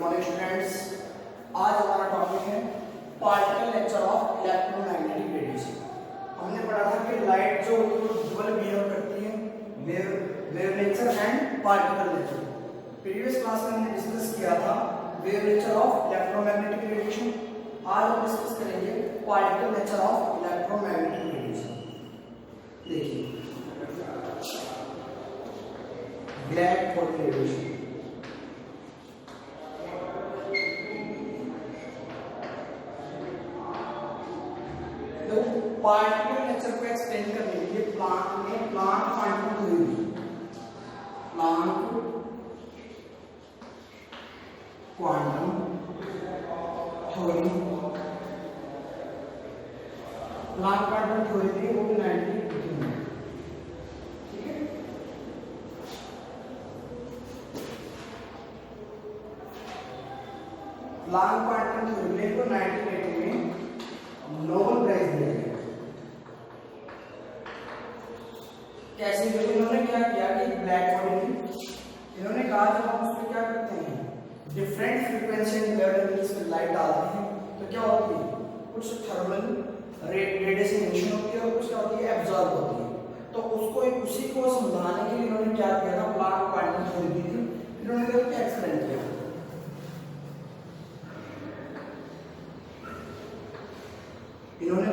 Morning students. आज हमारा topic है particle nature of electromagnetic radiation. हमने पढ़ा था कि लाइट जो डबल बिहेव करती है, wave nature and particle nature. Previous class में हमने डिस्कस किया था wave nature of electromagnetic radiation. आज हम डिस्कस करेंगे particle nature of electromagnetic radiation. देखिए black body radiation. Particle nature को एक्सप्लेन करने के लिए प्लांट क्वांटम थ्योरी, थी वो 1918 में। ठीक है, प्लांट क्वांटम थ्योरी को 1980 में नोबेल प्राइज दिया गया। कैसे? इन्होंने क्या किया कि ब्लैक बॉडी थी, इन्होंने कहा जब हम उसमें क्या करते हैं डिफरेंट फ्रीक्वेंसी एंड वेवलेंथ पे लाइट डालते हैं तो क्या होती है, कुछ थर्मल रेडिएशन इमिशन होती है और कुछ क्या होती है एब्जॉर्ब होती है। तो उसको उसी को समझाने के लिए इन्होंने क्या किया था, प्लांट क्वांटम थ्योरी दी थी। इन्होंने क्या एक्सप्लेन किया, इन्होंने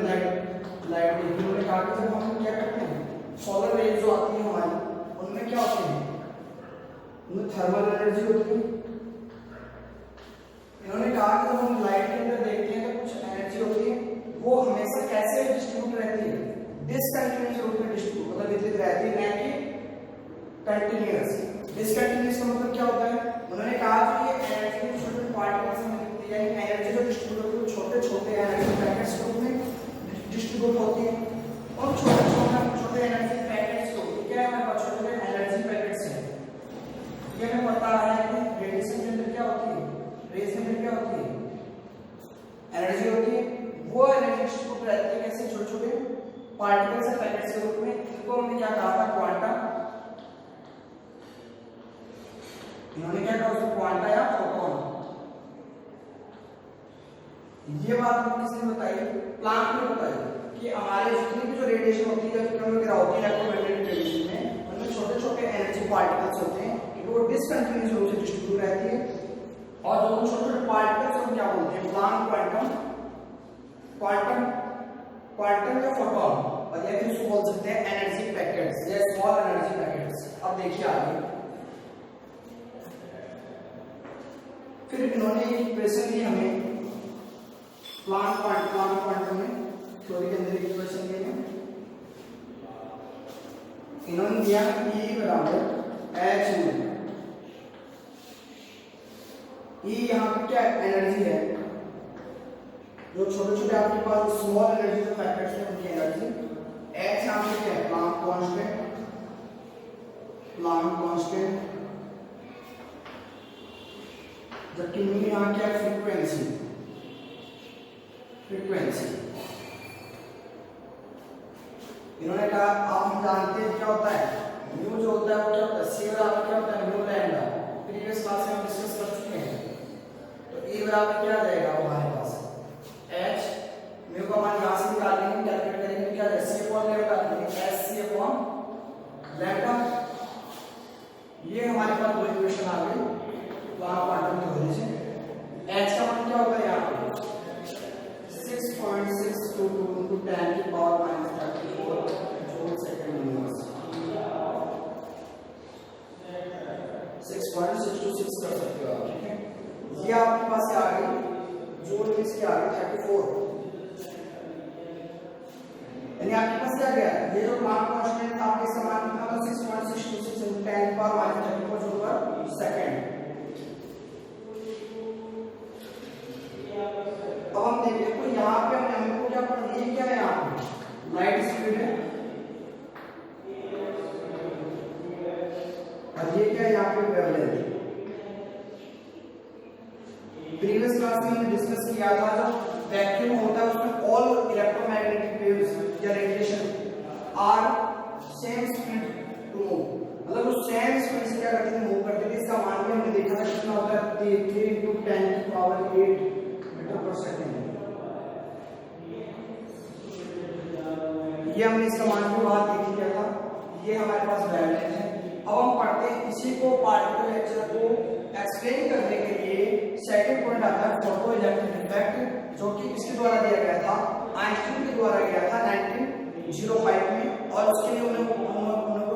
लाइट इन्होंने कहा कि जब हम क्या करते हैं सोलर रेज जो आती है हमारी, उनमें क्या होते हैं, उनमें थर्मल एनर्जी होती है। इन्होंने कहा कि जब हम लाइट के अंदर देखते हैं तो कुछ एनर्जी होती है, वो हमेशा कैसे डिस्ट्रीब्यूट रहती है, डिसकंटिन्यूअस रूप में डिस्ट्रीब्यूट मतलब वितरित रहती है, ना कि कंटिन्यूअस। डिसकंटिन्यूअस का मतलब क्या होता है, उन्होंने कहा कि ये एनर्जी छोटे पार्टिकल्स में दिखती है, यानी एनर्जी जो डिस्ट्रीब्यूट होती है छोटे छोटे एनर्जी पैकेट्स के रूप में डिस्ट्रीब्यूट होती है। और छोटे एनर्जी पैकेट्स को क्या है, हमारे पास छोटे एनर्जी पैकेट्स हैं। ये हमें पता है कि रेडिएशन के अंदर क्या होती है, रेज के अंदर क्या होती है, एनर्जी होती है। वो एनर्जी डिस्ट्रीब्यूट रहती है कैसे, छोटे छोटे पार्टिकल्स या पैकेट्स के रूप में। इनको हमने क्या कहा था, क्वांटा। इन्होंने क्या कहा उसको, क्वांटा या फोटॉन। ये बात हमें किसने बताई, प्लांक ने बताई कि हमारे जितनी भी जो रेडिएशन होती है वगैरह होती है इलेक्ट्रोमैग्नेटिक रेडिएशन में, उनमें छोटे छोटे एनर्जी पार्टिकल्स होते हैं, वो डिसकंटिन्यूअस रूप से डिस्ट्रीब्यूट रहती है। और जो छोटे छोटे पार्टिकल्स हम क्या बोलते हैं, प्लांक क्वांटम या फोटॉन, और या फिर उसको बोल सकते हैं एनर्जी पैकेट्स या स्मॉल एनर्जी पैकेट्स। अब देखिए आगे, फिर इन्होंने एक इक्वेशन दी हमें प्लांट क्वांटम में थ्योरी के अंदर एक इक्वेशन दी है। इन्होंने दिया E बराबर h में, E यहाँ पे क्या एनर्जी है, जो छोटे छोटे आपके पास स्मॉल एनर्जी जो पैकेट्स हैं उनकी एनर्जी। h यहाँ पे क्या है, प्लांक कांस्टेंट, जबकि म्यू यहाँ क्या है, फ्रीक्वेंसी। इन्होंने कहा आप हम जानते हैं क्या होता है, म्यू जो होता है वो क्या होता है, सी बराबर क्या होता है, म्यू लैम्डा। प्रीवियस क्लास में हम डिस्कस कर चुके हैं। तो E बराबर क्या आ जाएगा हमारे पास, h, म्यू का मान यहाँ से निकाल लेंगे, कैलकुलेट करेंगे, क्या है c upon lambda, s c upon lambda. ये हमारे पास दो इक्वेशन आ गई प्लांक क्वांटम थ्योरी से। h का मान क्या होगा यहाँ पे 6.622 into 10 की पावर -34 जूल सेकंड यूनिवर्स। 6.626 कर सकते हो आप। ठीक है, ये आपके पास क्या आ गई, जूल में इसकी आ गई 34, यानी आपके पास क्या गया, ये जो प्लांक कांस्टेंट था आपके समान कितना था 6.626 into 10 की पावर -34 जूल पर सेकंड। तो हम देखिए तो यहाँ पे हमको क्या पता, ये क्या है, यहाँ पे लाइट स्पीड है, और ये क्या है यहाँ पे वेवलेंथ। प्रीवियस क्लास में हमने डिस्कस किया था जो वैक्यूम होता है उसमें ऑल इलेक्ट्रोमैग्नेटिक वेव्स या radiation are same speed to move, मतलब वो सेम स्पीड से क्या करती थी, मूव करती थी। इसका मान भी हमने देखा था कितना होता है, 3 × 10⁸ मीटर पर सेकेंड। ये हमने इसका मान भी बात देख लिया था। ये हमारे पास वेवलेंथ है। अब हम पढ़ते हैं इसी को, पार्टिकल लेक्चर को एक्सप्लेन करने के लिए सेकंड पॉइंट आता है फोटो इलेक्ट्रिक इफेक्ट, जो कि किसके द्वारा दिया गया था, आइंस्टीन के द्वारा दिया था 1905 में। और उसके लिए उनको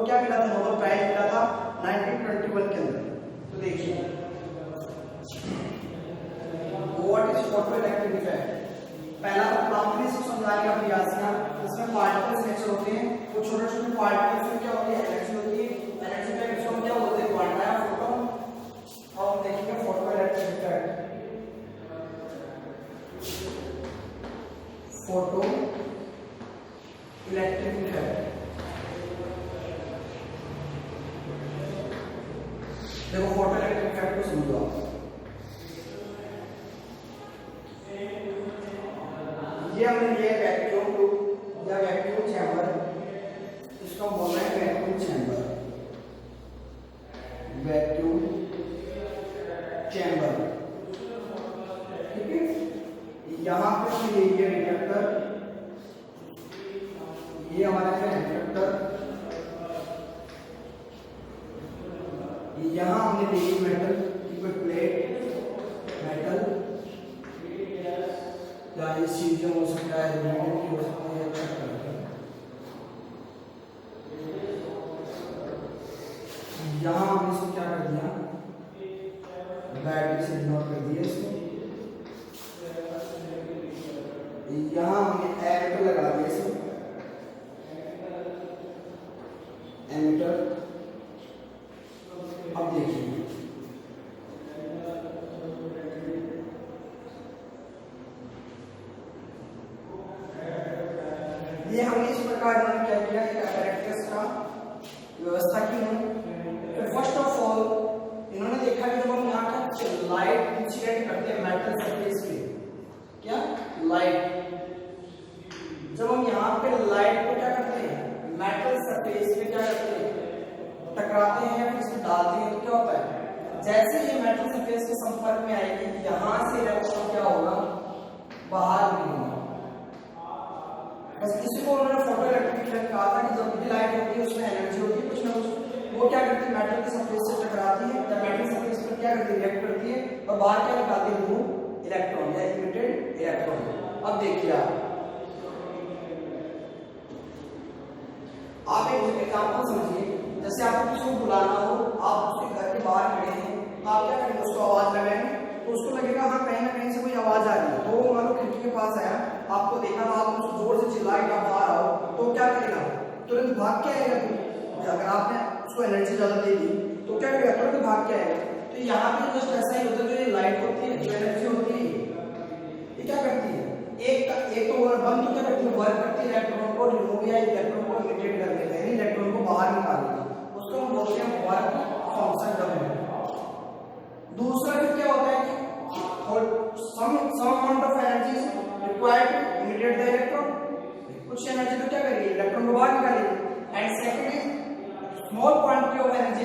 क्या मिला था, नोबेल प्राइज मिला था 1921 के अंदर। तो देखिए what is photo electric effect. पहला तो प्राथमिक से समझाने का प्रयास किया। इसमें पार्टिकल्स नेचर होते हैं, वो छोटे छोटे पार्टिकल्स में क्या होती है, एनर्जी होती है। एनर्जी का इसको क्या बोलते हैं, क्वांटा या फोटोन। और हम देखेंगे photo electric effect. Photo electric effect, देखो फोटो इलेक्ट्रिक इफेक्ट को समझो आप। ये हमने लिया वैक्यूम ट्यूब या वैक्यूम चैम्बर, इसको बोलना है वैक्यूम चैम्बर, वैक्यूम चैम्बर, ठीक है। यहाँ पे हमने ले लिया डिटेक्टर, ये हमारा है डिटेक्टर। यहाँ हमने ले ली मेटल की कोई प्लेट, मेटल या ये सीजियम हो सकता है, एल्यूमीनियम की हो सकता है। यहाँ हमने इसको क्या कर दिया, बैटरी से डिनोट कर दिया इसको। यहाँ हमने एमीटर लगा दिया इसमें, एमीटर। अब देखिए ये हमने इस प्रकार क्या किया, apparatus का व्यवस्था की है। फर्स्ट ऑफ ऑल इन्होंने देखा कि जब हम यहाँ का लाइट इंसिडेंट करते हैं मेटल सरफेस पे, क्या लाइट, जब हम यहाँ पे लाइट को क्या करते हैं, मेटल सरफेस पे क्या करते हैं, टकराते हैं, फिर इसमें डालते हैं, तो क्या होता है, जैसे ये मेटल सरफेस के संपर्क में आएगी, यहाँ से इलेक्ट्रॉन क्या होगा, बाहर निकलेगा। बस इसी को उन्होंने फोटो इलेक्ट्रिक इफेक्ट कहा था कि जब भी लाइट होती है उसमें एनर्जी होती है कुछ ना कुछ, वो क्या करती है, मेटल के सरफेस से टकराती है, या मेटल सरफेस पर क्या करती है, रिएक्ट करती है, और बाहर क्या निकालती है, वो इलेक्ट्रॉन या इमिटेड इलेक्ट्रॉन। अब देखिए आप एक एग्जांपल समझिए, जैसे आपको किसी को बुलाना हो, आप उसके घर के बाहर खड़े हैं, आप क्या करेंगे, उसको आवाज लगाएंगे, तो उसको लगेगा हाँ कहीं ना कहीं से कोई आवाज आ रही है। तो मान लो खिड़की के पास आया, आपको देखा, आप उसको जोर से चिल्लाए कि आप बाहर आओ, तो क्या करेगा, तुरंत भाग के आएगा। अगर आपने उसको एनर्जी ज्यादा दे दी तो क्या करेगा, तुरंत भाग के आएगा। तो यहाँ पे जस्ट ऐसा ही होता है, जो ये लाइट होती है, जो एनर्जी होती है, ये क्या करती है, एक तो वन तो क्या करती है, वर्क करती है इलेक्ट्रॉन को रिमूव या इलेक्ट्रॉन को इमिटेट करने का, यानी इलेक्ट्रॉन को बाहर निकालने का, उसको हम बोलते हैं वर्क फंक्शन डब्ल्यू। दूसरा फिर क्या होता है कि some amount of energy is required to imitate the electron, कुछ एनर्जी तो क्या करेगी, इलेक्ट्रॉन को बाहर निकालेगी। And second is small quantity of energy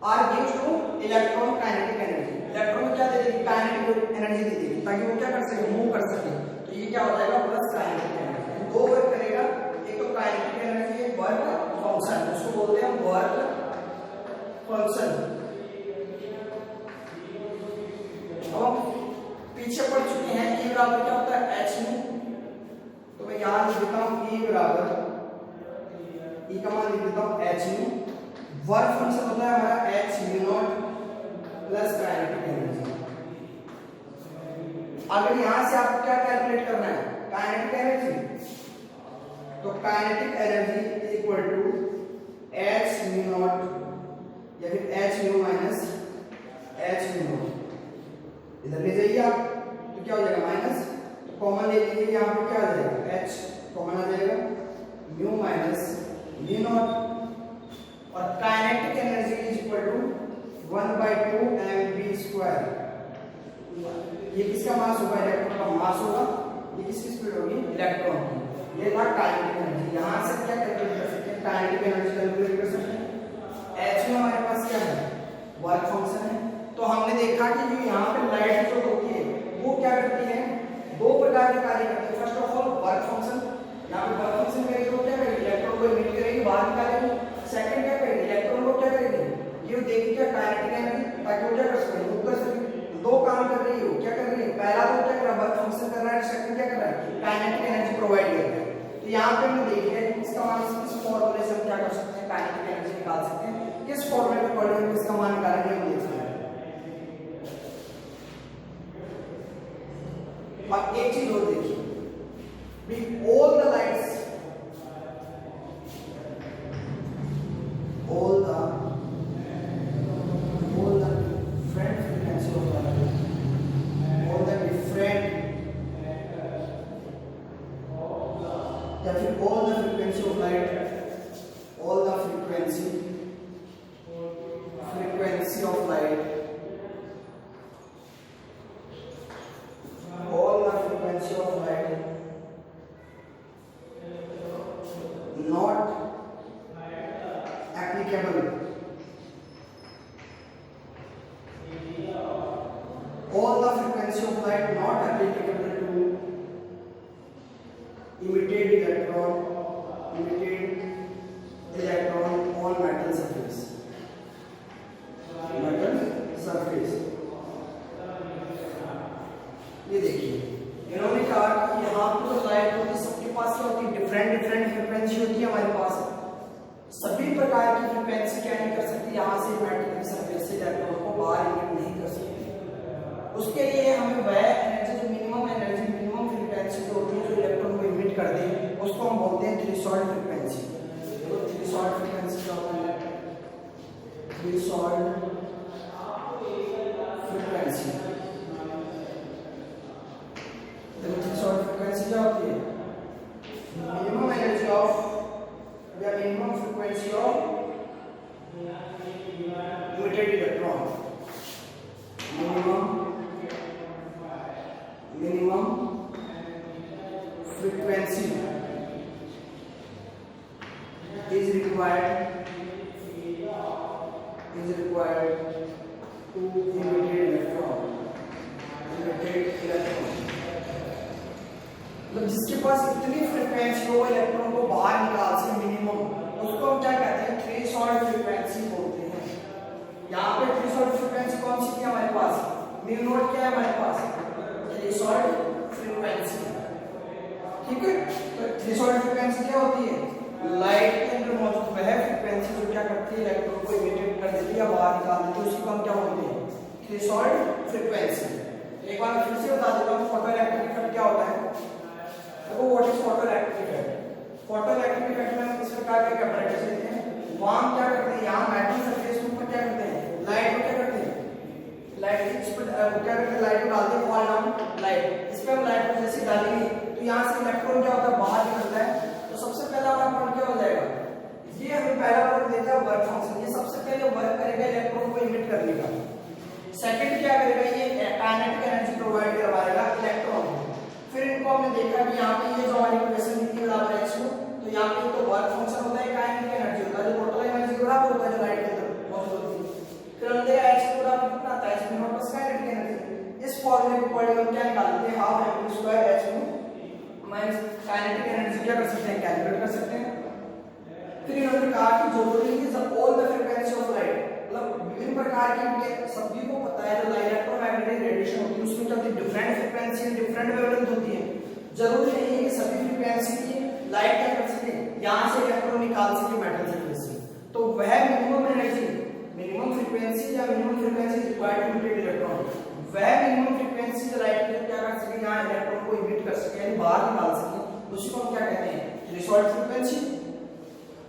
are gives to electron kinetic energy, electron को क्या दे देगी, काइनेटिक एनर्जी दे देगी, ताकि वो क्या कर सके, मूव कर सके। तो ये क्या हो जाएगा, प्लस काइनेटिक एनर्जी, दो वर्क करेगा, एक तो काइनेटिक एनर्जी, एक वर्क फंक्शन, उसको बोलते हैं वर्क फंक्शन। अब हम पीछे पढ़ चुके हैं E बराबर क्या होता है, h में, तो मैं यहाँ लिख देता हूँ E बराबर, E का मान लिख देता हूँ h में, वर्क फंक्शन होता है हमारा h mu naught plus kinetic energy. अगर यहाँ से आपको क्या कैलकुलेट करना है, काइनेटिक एनर्जी, तो kinetic energy is equal to h mu naught या फिर h mu minus h mu naught, इधर ले जाइए आप, तो क्या हो जाएगा, माइनस कॉमन ले लीजिए, यहाँ पे क्या आ जाएगा, h कॉमन आ जाएगा, म्यू माइनस म्यू नॉट, और kinetic energy is equal to 1/2 mv²। ये किसका मास होगा, इलेक्ट्रॉन का मास होगा, ये किसकी स्पीड होगी, इलेक्ट्रॉन की। ये था काइनेटिक एनर्जी। यहाँ से क्या कैलकुलेट कर सकते हैं, काइनेटिक एनर्जी कैलकुलेट कर सकते हैं। को क्या कर सकते हैं, मूव कर सकते हैं। दो काम कर रही है, क्या कर रही है, पहला तो क्या कर रहा है, वर्क फंक्शन कर रहा है, सेकंड क्या कर रहा है, काइनेटिक एनर्जी प्रोवाइड कर रहा है। तो यहाँ पे हमने देख लिया कि इसका मान किस फॉर्मूले से हम क्या कर सकते हैं, काइनेटिक एनर्जी निकाल सकते हैं, किस फॉर्मूले के अकॉर्डिंग इसका मान निकालेंगे हम देख सकते हैं। और एक चीज और देखिए, all the lights, all the different frequency of light, all the different या फिर all the frequency of light, all the frequency of light, all the frequency of light not applicable, all the frequency of light not applicable to emitted electron on metal surface, ये देखिए इन्होंने कहा कि यहाँ पर जो लाइट होती है सबके पास क्या होती है, डिफरेंट फ्रीक्वेंसी होती है हमारे पास, सभी प्रकार की फ्रीक्वेंसी क्या नहीं कर सकती, यहाँ से मेटल की सरफेस से इलेक्ट्रॉन को बाहर इमिट नहीं कर सकती। उसके लिए हमें वह एनर्जी, जो मिनिमम एनर्जी, मिनिमम फ्रीक्वेंसी जो होती है, जो इलेक्ट्रॉन को इमिट कर दे, उसको हम बोलते हैं थ्रेशोल्ड फ्रीक्वेंसी। देखो थ्रेशोल्ड फ्रीक्वेंसी क्या होता है, थ्रेशोल्ड फ्रीक्वेंसी, थ्रेशोल्ड फ्रीक्वेंसी क्या होती है, मिनिमम एनर्जी ऑफ या minimum frequency of emitted electron, minimum frequency is required to emit electron, मतलब जिसके पास इतनी फ्रीक्वेंसी हो इलेक्ट्रॉन को बाहर निकाल सके मिनिमम, उसको हम क्या कहते हैं, थ्रेशोल्ड फ्रीक्वेंसी बोलते हैं। यहाँ पे थ्रेशोल्ड फ्रीक्वेंसी कौन सी थी हमारे पास, म्यू नॉट क्या है हमारे पास, थ्रेशोल्ड फ्रीक्वेंसी, ठीक है। तो थ्रेशोल्ड फ्रीक्वेंसी क्या होती है, लाइट के अंदर मौजूद वह फ्रीक्वेंसी जो क्या करती है, इलेक्ट्रॉन को इमिट कर देती है या बाहर निकाल देती है, उसी को हम क्या बोलते हैं, थ्रेशोल्ड फ्रीक्वेंसी। एक बार फिर से बता देता हूँ, फोटो इलेक्ट्रिक इफेक्ट क्या होता है। देखो what is photo electric effect, photo electric effect में हम किस प्रकार के apparatus लेते हैं, वहां क्या करते हैं, यहाँ मेटल सरफेस के ऊपर क्या करते हैं, लाइट को क्या करते हैं, लाइट इस पर क्या करते हैं, लाइट को डालते हैं, फॉल डाउन लाइट, इस पे हम लाइट को जैसे डालेंगे तो यहाँ से इलेक्ट्रॉन क्या होता है, बाहर निकलता है। तो सबसे पहला हमारा पॉइंट क्या हो जाएगा, ये हमें पहला पॉइंट देखा है वर्क फंक्शन, ये सबसे पहले वर्क करेगा इलेक्ट्रॉन को इमिट करने का। सेकंड क्या करेगा, ये काइनेटिक एनर्जी प्रोवाइड करवाएगा इलेक्ट्रॉन को। फिर इनको हमने देखा कि यहाँ पे ये जो हमारी इक्वेशन लिखी बराबर है इसको, तो यहाँ पे तो वर्क फंक्शन होता है, काइनेटिक एनर्जी होता है, जो टोटल एनर्जी बराबर होता है जो लाइट के अंदर मौजूद होती है। फिर हम देखा h को बराबर कितना आता है, h में वापस काइनेटिक एनर्जी, इस फॉर्मूले को पढ़े हम क्या निकाल लेते हैं, half m square h minus kinetic energy क्या कर सकते हैं, कैलकुलेट कर सकते हैं। फिर इन्होंने कहा कि जरूरी है जब all the frequency of light, मतलब विभिन्न प्रकार की, सभी को पता है जो इलेक्ट्रोमैग्नेटिक रेडिएशन होती है उसमें क्या होती है, डिफरेंट फ्रीक्वेंसी, डिफरेंट वेवलेंथ होती है। जरूरी नहीं है कि सभी फ्रीक्वेंसी की लाइट क्या कर सके, यहाँ से इलेक्ट्रॉन निकाल सके मेटल सरफेस से। तो वह मिनिमम एनर्जी, मिनिमम फ्रीक्वेंसी या minimum frequency required to emit electron, वह मिनिमम फ्रीक्वेंसी जो लाइट के क्या कर सके, यहाँ इलेक्ट्रॉन को इमिट कर सके यानी बाहर निकाल सके, उसी को हम क्या कहते हैं, थ्रेशोल्ड फ्रीक्वेंसी।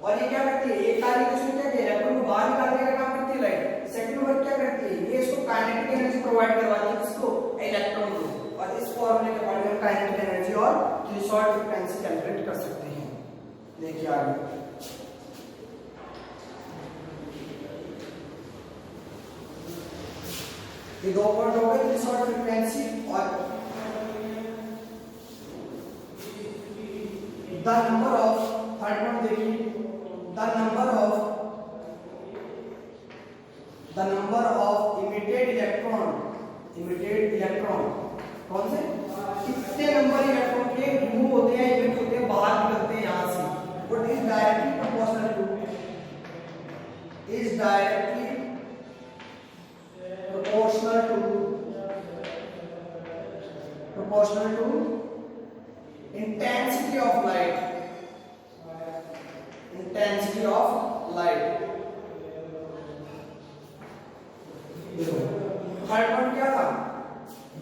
और ये क्या करती है, एक कार्य उसमें क्या किया, इलेक्ट्रॉन को बाहर निकालने का काम करती है लाइट। सेकंड वर्क क्या करती है, ये इसको काइनेटिक एनर्जी प्रोवाइड करवाती है, किसको, इलेक्ट्रॉन को। और इस फॉर्मूले के बारे में काइनेटिक एनर्जी और थ्रेशोल्ड फ्रीक्वेंसी कैलकुलेट कर सकते हैं। देखिए आगे ये दो पॉइंट हो गए, थ्रेशोल्ड फ्रीक्वेंसी और the number of, third point देखिए, the number of emitted electron, कौन से, कितने नंबर इलेक्ट्रॉन के रिमूव होते हैं, इमिट होते हैं, बाहर निकलते हैं यहाँ से, what is directly proportional proportional to intensity of light, intensity of light। Third point क्या था,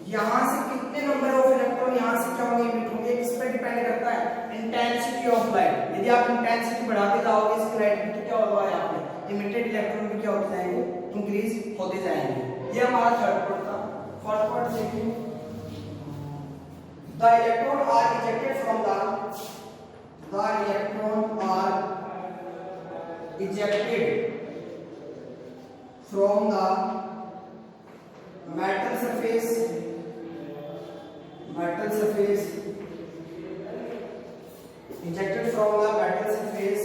यहां से कितने नंबर ऑफ इलेक्ट्रॉन यहां से क्या होंगे इमिट होंगे, किस पर डिपेंड करता है, इंटेंसिटी ऑफ लाइट। यदि आप इंटेंसिटी बढ़ाते जाओगे इसकी लाइट की तो क्या होगा, यहाँ पे इमिटेड इलेक्ट्रॉन भी क्या होते जाएंगे, इंक्रीज होते जाएंगे। ये हमारा थर्ड पॉइंट था। फोर्थ पॉइंट देखिए, the electron are ejected from the electron are ejected from the metal surface ejected from the metal surface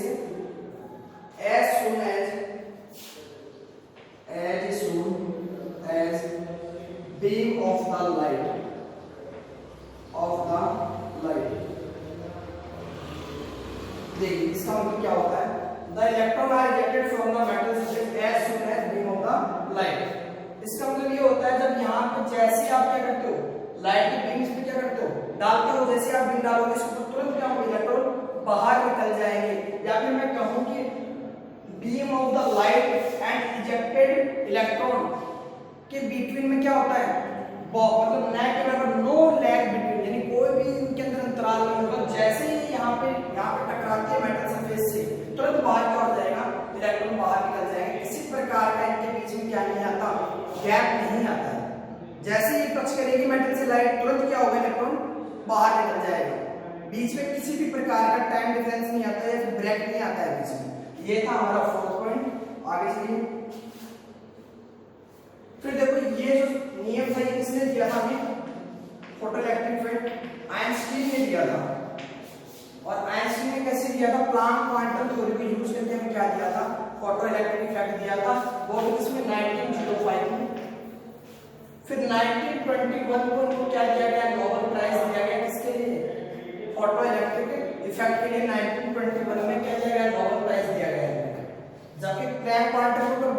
as soon as beam of the light देखिए इसका मतलब क्या होता है, the electron are ejected from the metal surface as soon as beam of the light। इसका मतलब ये होता है जब यहाँ पे जैसे आप क्या करते हो, लाइट की बीम्स पे क्या करते हो, डालते हो, जैसे आप बीम डालोगे इसको तुरंत क्या होगा, इलेक्ट्रॉन बाहर निकल जाएंगे। या फिर मैं कहूँ कि beam of the light and ejected electron के बिटवीन में क्या होता है, मतलब न के बराबर, नो लैग बिटवीन, यानी कोई भी इनके अंदर अंतराल नहीं होगा। जैसे ही यहाँ पे टकराती है मेटल सरफेस से, तुरंत बाहर क्या हो जाएगा, इलेक्ट्रॉन बाहर निकल जाएंगे। किसी प्रकार का इनके बीच में क्या नहीं आता, गैप नहीं आता है। जैसे ही टच करेगी मेटल से लाइट, तुरंत क्या होगा, इलेक्ट्रॉन बाहर निकल जाएगा। बीच में किसी भी प्रकार का टाइम डिफरेंस नहीं आता है, ब्रेक नहीं आता है बीच में। ये था हमारा फोर्थ पॉइंट। आगे चलिए, फिर देखो ये जो नियम था ये किसने दिया था, हमें फोटोइलेक्ट्रिक इफेक्ट आइंस्टीन ने दिया था। और आइंस्टीन ने कैसे दिया था, प्लांक क्वांटम थ्योरी को यूज करके हमें क्या दिया था, फोटोइलेक्ट्रिक इफेक्ट दिया था। वो भी किसमें, 1905 में। फिर 1921 को उनको क्या दिया गया, नोबेल प्राइज दिया गया, किसके लिए, फोटोइलेक्ट्रिक इफेक्ट के लिए। 1921 में क्या दिया गया, नोबेल प्राइज दिया गया। जबकि प्लैंक क्वांटम को कब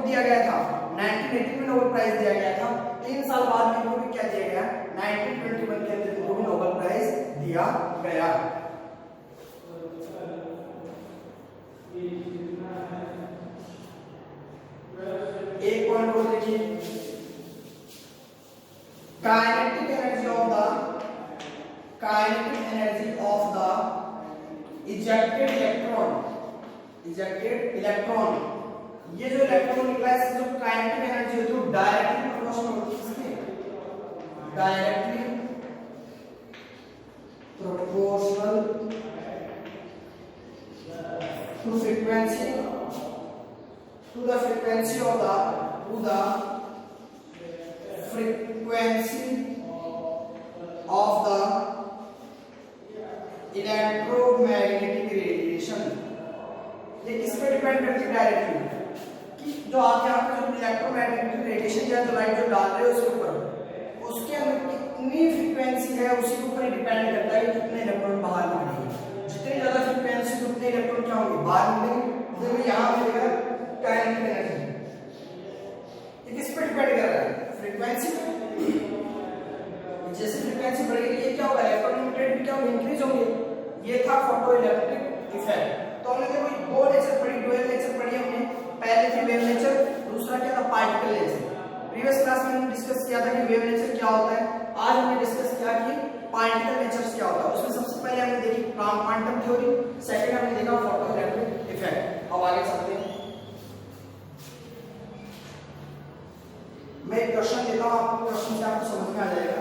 दिया गया था, 1980 में नोबेल प्राइज दिया गया था। 3 साल बाद में इनको भी क्या दिया गया, 1921 के अंदर इनको भी नोबेल प्राइज दिया गया। एक पॉइंट और देखिए, kinetic energy of the ejected electron, ये जो इलेक्ट्रॉन निकला है इसकी जो काइनेटिक एनर्जी है तो डायरेक्टली प्रोपोर्शनल होती है इसके, directly proportional to frequency of the electromagnetic radiation. ये किस पे डिपेंड करती है, डायरेक्टली, कि जो आप यहाँ पे जो इलेक्ट्रोमैग्नेटिक रेडिएशन या जो लाइट जो डाल रहे हो उसके ऊपर, उसके अंदर कितनी फ्रीक्वेंसी है उसी के ऊपर डिपेंड करता है कि कितने इलेक्ट्रॉन बाहर निकलेंगे। जितनी ज्यादा फ्रीक्वेंसी उतने इलेक्ट्रॉन क्या होंगे, बाहर निकलेंगे। जैसे यहाँ मिलेगा काइनेटिक एनर्जी, ये किस पे डिपेंड कर रहा है, फ्रीक्वेंसी पे। जैसे फ्रीक्वेंसी बढ़ेगी ये क्या होगा, इलेक्ट्रॉन इमिटेड क्या होगा, इंक्रीज होंगे। ये था फोटोइलेक्ट्रिक इफेक्ट। तो हमने देखो दो लेक्चर पढ़ी, डुअल लेक्चर पढ़ी हमने। पहले थी वेव नेचर, दूसरा क्या था, पार्टिकल नेचर। प्रीवियस क्लास में हमने डिस्कस किया था कि वेव नेचर क्या होता है। आज हमने डिस्कस किया कि पार्टिकल नेचर क्या होता है। उसमें सबसे पहले हमने देखी क्वांटम थ्योरी, सेकंड हमने देखा फोटोइलेक्ट्रिक इफेक्ट। अब आगे चलते हैं, मैं एक क्वेश्चन देता हूं आपको, क्वेश्चन से आपको समझ में आ जाएगा।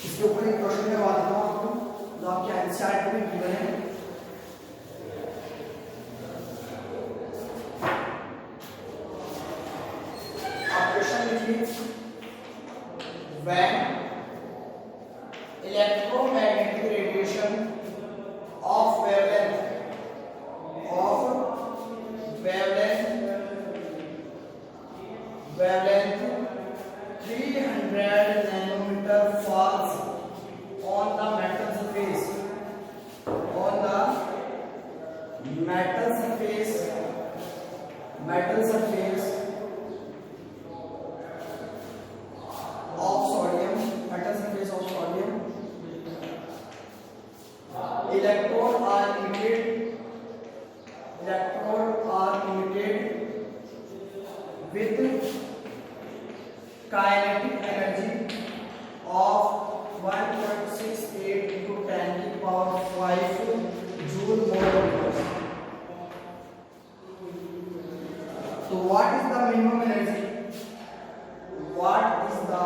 इसके ऊपर एक क्वेश्चन करवा देता हूं आपको जो आपके एनसीईआरटी में गिवन है। आप क्वेश्चन लिखिए, when electromagnetic radiation of wavelength 300 nanometer falls on the metal surface, electron are emitted with kinetic energy of 1.68 into 10 की power 5 joule mole. So what is the minimum energy? What is the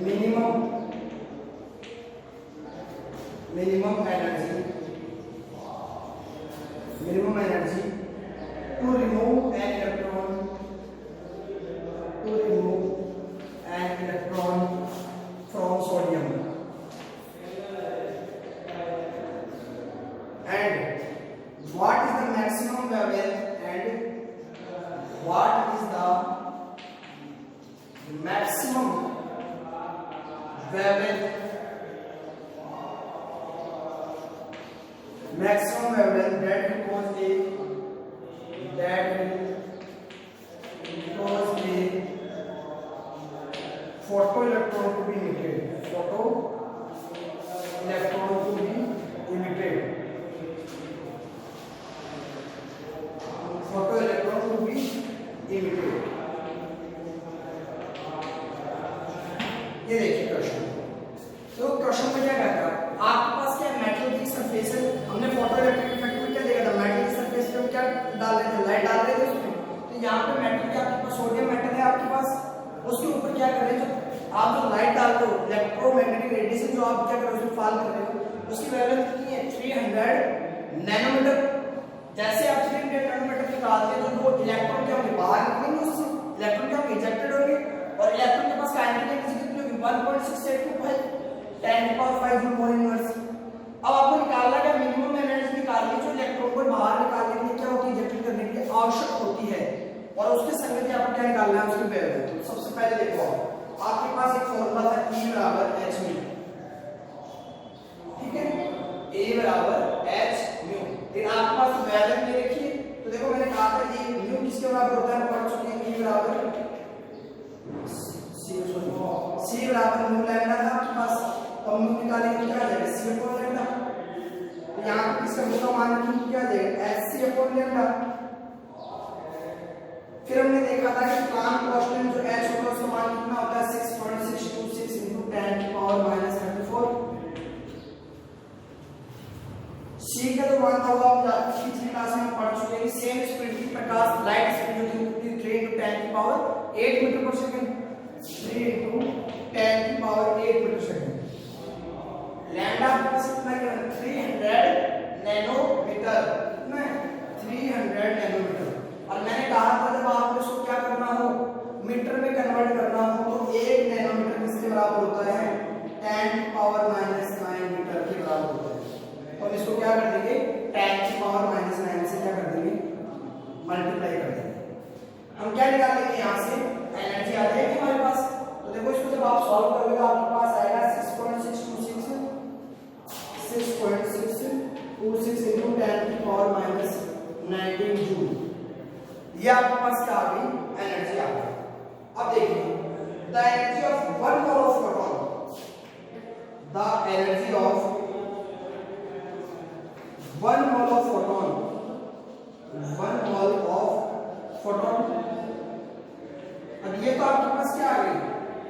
minimum energy to remove an electron from sodium, and what is the maximum wavelength, and what is the maximum wavelength that will cause a photoelectron to be emitted. ये देखिए question. तो question में क्या कहता है, आपके पास क्या metal की सरफेस है, हमने फोटोइलेक्ट्रिक इफेक्ट में क्या देखा था, मेटल की सरफेस पे हम क्या डाल रहे थे, लाइट डाल रहे थे उसमें. तो यहाँ पे मेटल क्या आपके पास सोडियम मेटल है आपके पास, उसके ऊपर क्या कर रहे हैं, जो आप जो लाइट डालते हो इलेक्ट्रोमैग्नेटिक रेडिएशन जो आप क्या कर रहे हो उसमें फॉल कर रहे हो, उसकी वैल्यू कितनी है 300 नैनोमीटर. जैसे आप 300 नैनोमीटर निकालते हो तो वो इलेक्ट्रॉन क्या होंगे, बाहर निकलेंगे, उससे इलेक्ट्रॉन क्या होंगे, इजेक्टेड होंगे, और इलेक्ट्रॉन के पास काइनेटिक एनर्जी कितनी होगी 1.685 10 की पावर 5 जूल मोल इनवर्स. अब आपको निकालना है मिनिमम एनर्जी निकालनी जो इलेक्ट्रॉन को बाहर निकालने के लिए क्या होती है, इजेक्ट करने के लिए आवश्यक होती है, और उसके संगति आपको क्या निकालना है, उसकी वैल्यू. तो सबसे पहले देखो आपके पास एक फॉर्मूला था E बराबर h म्यू, ठीक है, E बराबर h म्यू. फिर आपके पास वैल्यू ये रखिए, तो देखो मैंने कहा था ये म्यू किसके बराबर होता है, पढ़ चुके हैं. E बराबर C बराबर म्यू लैम्डा था आपके पास, तो म्यू निकालेंगे तो क्या आ जाएगा C अपॉन लैम्डा. तो यहाँ पे इसका म्यू का मान क्या आ जाएगा HC अपॉन लैम्डा. फिर हमने देखा था कि प्लांक कांस्टेंट जो h होता है उसका मान कितना होता है 6.626 into 10 की पावर -34. c का जो मान था वो आप पिछली क्लास में हम पढ़ चुके हैं. सेम स्पीड की प्रकाश लाइट स्पीड जो थी 3 into 10 की power 8 meter per second, 3 into 10 की power 8 meter second. Lambda plus कितना है 300 नैनोमीटर, कितना है 300 नैनोमीटर. और मैंने कहा था जब आपको इसको क्या करना हो, मीटर में कन्वर्ट करना हो, तो 1 नैनोमीटर किसके बराबर होता है 10 की पावर -9 मीटर के बराबर होता है. तो हम इसको क्या कर देंगे 10 की पावर -9 से क्या कर देंगे मल्टीप्लाई कर देंगे. हम क्या निकाल लेंगे यहाँ से एनर्जी आ जाएगी हमारे पास. तो देखो इसको जब आप सॉल्व करोगे तो आपके पास आएगा 6.626 into 10 की पावर -19 जूल. ये आपके पास क्या आ गई एनर्जी आ गई. अब देखिए the energy of 1 mole of photon, the energy of 1 mole of photon, 1 mole of photon. अब ये तो आपके पास क्या आ गई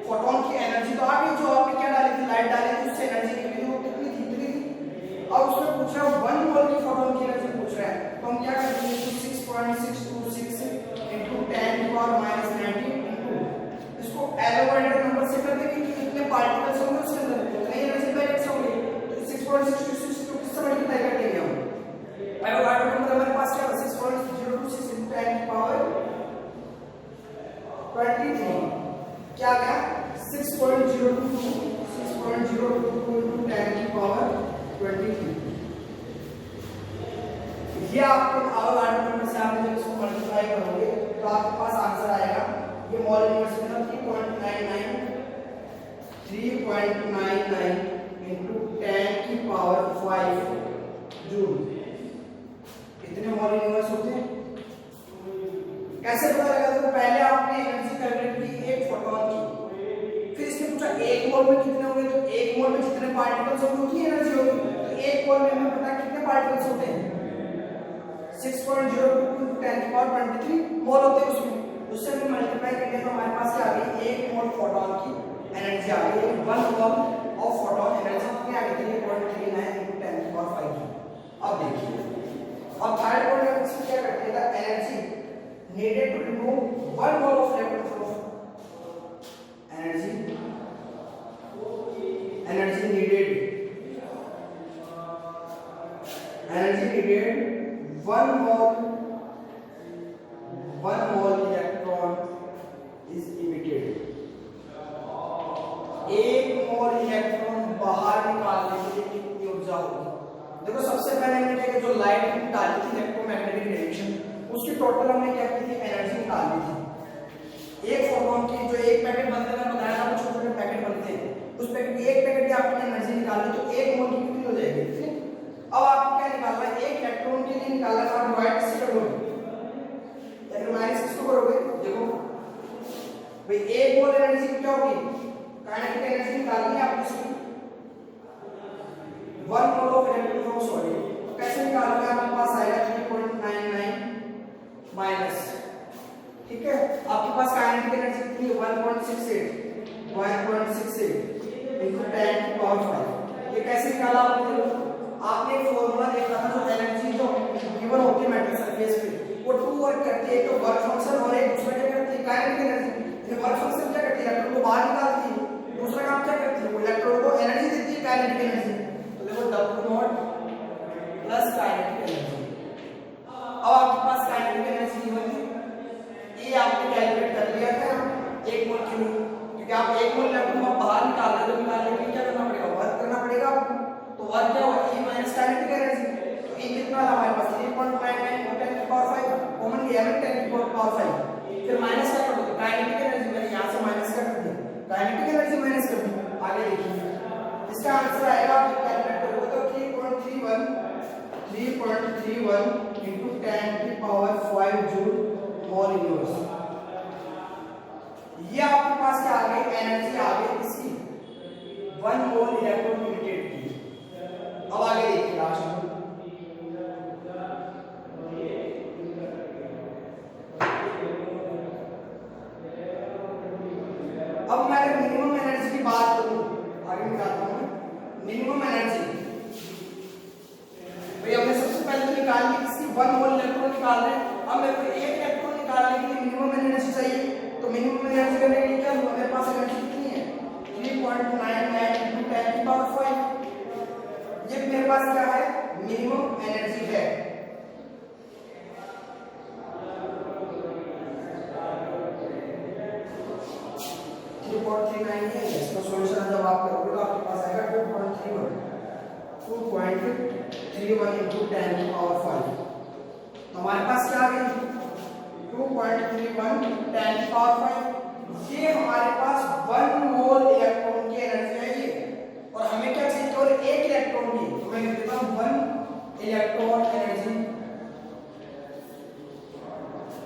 फोटोन की एनर्जी तो आ गई, जो आपने क्या डाली थी लाइट डाली थी उससे एनर्जी निकली वो कितनी थी 3 थी. अब उसमें पूछ रहा है 1 मोल की फोटोन की एनर्जी पूछ रहा है, तो हम क्या करेंगे 6.626 into 10 की पावर -19 into इसको एलोवेटर नंबर से कर देंगे कि कितने पार्टिकल्स होंगे उसके अंदर, कितने एनर्जी पैकेट्स होंगे. तो 6.626 को किससे मल्टीप्लाई कर देंगे हम, एलोवेटर नंबर हमारे पास क्या है 6.026 into 10 की पावर 23, क्या आ गया 6.022 into 10 की पावर 23. ये आपके एवोगाड्रो नंबर से आपने जब इसको मल्टीप्लाई करोगे तो आपके पास आंसर आएगा ये मोल इनवर्स मतलब 3.99 into 10 की पावर 5 जूल. इतने मोल इनवर्स होते हैं. कैसे पता लगा, तो पहले आपने एनर्जी कैलकुलेट की एक फोटोन की, फिर इसने पूछा 1 मोल में कितने होंगे, तो 1 मोल में जितने पार्टिकल्स होंगे उतनी एनर्जी कैसे होते हैं 6.02 × 10⁻23 मोल होते हैं उसमें। उससे भी मल्टीप्लाई करेंगे तो हमारे पास क्या आ गई 1 मोल फोटोन की एनर्जी आ गई। 1 मोल ऑफ फोटोन एनर्जी कितनी आ गई 3.39 × 10⁵ अब देखिए अब थर्ड पॉइंट में इसमें क्या करते हैं energy needed to remove 1 mole of electron from energy needed 1 mole electron is emitted। 1 mole electron बाहर निकालने के लिए कितनी ऊर्जा होगी। देखो सबसे पहले हमने क्या किया जो लाइट निकाली थी इलेक्ट्रोमैग्नेटिक रेडिएशन उसकी टोटल हमने क्या की थी एनर्जी निकाल ली थी। एक फोटोन की जो एक पैकेट बनते हैं बताया था छोटे छोटे पैकेट बनते हैं उस पैकेट की एक पैकेट की आपने एनर्जी निकाली तो 1 मोल की कितनी हो जाएगी। ठीक अब आपको क्या निकालना है एक इलेक्ट्रॉन के लिए निकालना है आप डिवाइड किससे करोगे या फिर माइनस किसको करोगे। देखो भाई 1 मोल एनर्जी क्या होगी काइनेटिक एनर्जी निकालनी है आपको इसकी 1 mole of electron from solid कैसे निकालोगे आपके पास आएगा 3.99 माइनस ठीक है आपके पास काइनेटिक एनर्जी कितनी है 1.68 into 10⁵ ये कैसे निकाला आपने एक फॉर्मूला देखा था जो एनर्जी जो गिवन होती है मेटल सरफेस पे वो 2 वर्क करती है तो वर्क फंक्शन और एक दूसरा क्या करती है काइनेटिक एनर्जी। ये वर्क फंक्शन क्या करती है इलेक्ट्रॉन को बाहर निकालती है दूसरा काम क्या करती है वो इलेक्ट्रॉन को एनर्जी देती है काइनेटिक एनर्जी। तो देखो W0 प्लस काइनेटिक एनर्जी। अब आपके पास काइनेटिक एनर्जी गिवन है ये आपने कैलकुलेट कर लिया था 1 मोल के लिए क्योंकि आप 1 मोल इलेक्ट्रॉन को बाहर निकाल रहे हो तो निकालने के लिए क्या करना पड़ेगा वर्क करना पड़ेगा आपको। तो वर्क क्या होगा E माइनस काइनेटिक एनर्जी तो E कितना है हमारे पास 3.99 × 10⁵ कॉमन लिया है 10⁵ फिर माइनस क्या कर दो काइनेटिक एनर्जी मैंने यहां से माइनस कर दी काइनेटिक एनर्जी माइनस कर दी। आगे देखिए इसका आंसर आएगा आप कैलकुलेट करोगे तो 3.31 × 10⁵ जूल मोल इनवर्स। ये आपके पास क्या आ गई एनर्जी आ गई इसकी 1 मोल इलेक्ट्रॉन इमिटेड की। अब आगे देखिए लास्ट में अब मैं मिनिमम एनर्जी की बात करूं आगे बताता हूं मिनिमम एनर्जी भाई हमने सबसे पहले तो निकाल ली इसकी 1 मोल इलेक्ट्रॉन निकाल रहे हैं। अब मेरे को एक इलेक्ट्रॉन निकालने के लिए मिनिमम एनर्जी चाहिए तो मिनिमम एनर्जी करने के लिए क्या मेरे पास एनर्जी कितनी है 3.99 × 10⁵ ये मेरे पास क्या है मिनिमम एनर्जी है। इसका सॉल्यूशन जब आप करोगे तो आपके पास आएगा 2.31 × 10⁵। तो हमारे पास क्या आ गया 2.31 × 10⁵। ये हमारे पास 1 मोल इलेक्ट्रॉन की एनर्जी है ये और हमें क्या चाहिए केवल एक इलेक्ट्रॉन की तो मैं लिख देता हूं 1 इलेक्ट्रॉन एनर्जी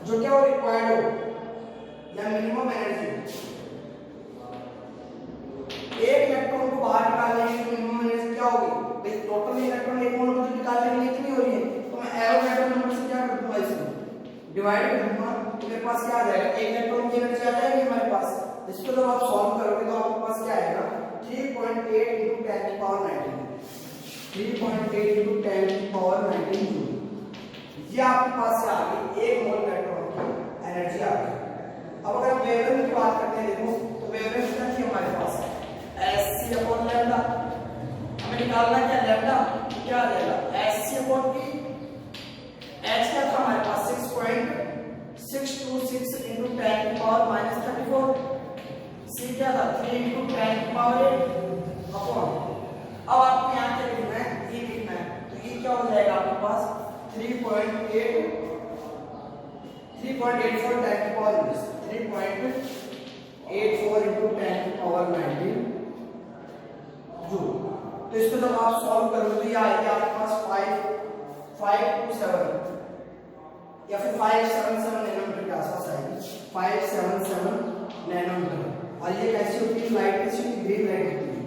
जो क्या वो रिक्वायर्ड हो या मिनिमम एनर्जी। एक इलेक्ट्रॉन को बाहर निकालने के लिए मिनिमम एनर्जी क्या होगी भाई टोटल इलेक्ट्रॉन एक मोल को निकालने के लिए कितनी हो रही है तो मैं एवोगैड्रो नंबर से क्या कर दूंगा इसको डिवाइड कर दूंगा तो मेरे पास क्या आ जाएगा एक इलेक्ट्रॉन की एनर्जी आ जाएगी हमारे पास। इसको जब आप सॉल्व करोगे तो आपके पास क्या आएगा 3.8 × 10⁻19 जूल। ये आपके पास से आ गई 1 मोल इलेक्ट्रॉन की एनर्जी आ गई। अब अगर वेवलेंथ की बात करते हैं देखो तो वेवलेंथ क्या थी हमारे पास Sc/λ हमें निकालना क्या लैम्डा क्या आ जाएगा Sc/P H क्या था हमारे पास 6.626 × 10⁻34 C क्या था 3 × 10⁸ अपॉन अब आपको यहाँ क्या लिखना है E लिखना है तो E क्या हो जाएगा आपके पास 3.84 × 10⁻19 जूल। तो इसको जब आप सॉल्व करोगे तो ये आएगा आपके पास 527 या फिर 577 नैनोमीटर के आसपास आएगी 577 नैनोमीटर। और ये कैसी होती है लाइट कैसी होती है ग्रीन लाइट होती है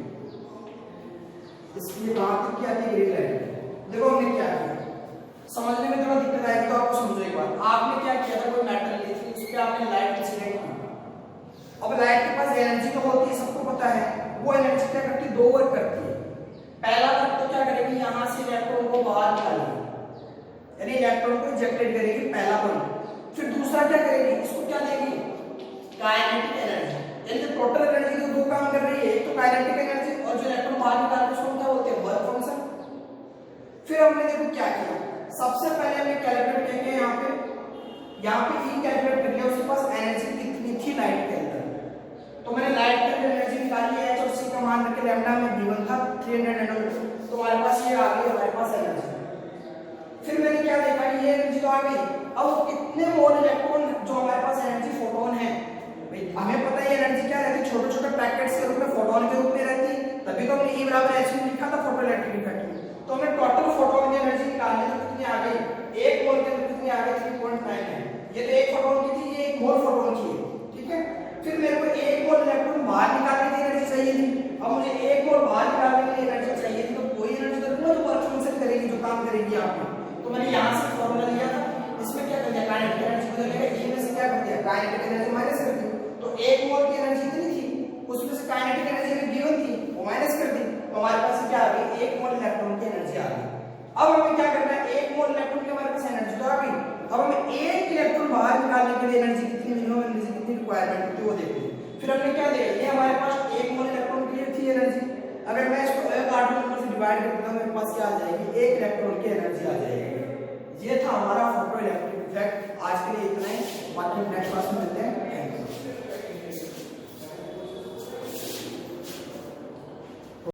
इसकी कहां तक क्या आती है ग्रीन लाइट। देखो हमने क्या किया समझने में थोड़ा दिक्कत आएगी तो आपको समझो एक बात। आपने क्या किया था, कोई मेटल ली थी, उस पे आपने लाइट इंसिडेंट किया। अब लाइट के पास एनर्जी तो होती है, सबको पता है। वो एनर्जी क्या करती है, दो वर्क करती है। पहला वर्क तो क्या करेगी, यहां से इलेक्ट्रॉन को बाहर निकालेगी, यानी इलेक्ट्रॉन को इजेक्टेड करेगी, पहला वर्क। फिर दूसरा क्या करेगी, इसको क्या देगी, काइनेटिक एनर्जी। यानी टोटल एनर्जी तो दो काम कर रही है, एक तो काइनेटिक एनर्जी और जो इलेक्ट्रॉन बाहर निकाल रहे हैं उसको क्या बोलते हैं, वर्क फंक्शन। फिर हमने देखो क्या किया, सबसे पहले हमने कैलकुलेट किया, यहाँ पे ई कैलकुलेट कर लिया, उसके पास एनर्जी कितनी थी लाइट के अंदर। तो मैंने लाइट के अंदर एनर्जी निकाली है, और सी का मान रख के लैम्डा में v1 था 300 नैनोमीटर, तो हमारे पास ये आ गई हमारे पास एनर्जी। फिर मैंने क्या देखा कि ये एनर्जी तो आ गई, अब वो कितने मोल इलेक्ट्रॉन जो हमारे पास एनर्जी फोटोन है, भाई हमें पता है एनर्जी क्या रहती है, छोटे छोटे पैकेट्स के रूप में, फोटोन के रूप में रहती है, तभी तो हमने E बराबर h लिखा था फोटो इलेक्ट्रिक इफेक्ट। तो हमें टोटल फोटोन की एनर्जी निकालनी तो कितनी आ गई, एक मोल के अंदर कितनी आ गई, 3.9 है। ये तो एक फोटोन की थी, ये एक मोल फोटोन की है, ठीक है। फिर मेरे को एक मोल इलेक्ट्रॉन बाहर निकालने की एनर्जी चाहिए थी। अब मुझे एक मोल बाहर निकालने के लिए एनर्जी चाहिए थी, तो कोई एनर्जी तो जो वर्क फंक्शन करेगी, जो काम करेगी आपने। तो मैंने यहाँ से फॉर्मूला लिया था, इसमें क्या कर दिया, काइनेटिक एनर्जी बदलेगा, ई में से क्या कर दिया, काइनेटिक एनर्जी माइनस कर दी। तो एक मोल की एनर्जी इतनी थी, उसमें से काइनेटिक एनर्जी में गिवन थी, वो माइनस कर दी, तो हमारे पास क्या आ गई, एक मोल इलेक्ट्रॉन की एनर्जी आ गई। अब हमें क्या करना है, एक मोल इलेक्ट्रॉन की हमारे पास एनर्जी तो आ गई, अब हमें एक इलेक्ट्रॉन बाहर निकालने के लिए एनर्जी कितनी, मिनिमम एनर्जी कितनी रिक्वायरमेंट होती है वो देखते हैं। फिर हमने क्या देखा, ये हमारे पास एक मोल इलेक्ट्रॉन के लिए थी एनर्जी, अगर मैं इसको एक आटम नंबर से डिवाइड करता हूं, मेरे पास क्या आ जाएगी, एक इलेक्ट्रॉन की एनर्जी आ जाएगी। ये था हमारा फोटो इलेक्ट्रिक इफेक्ट। आज के लिए इतना ही, बाकी नेक्स्ट क्लास में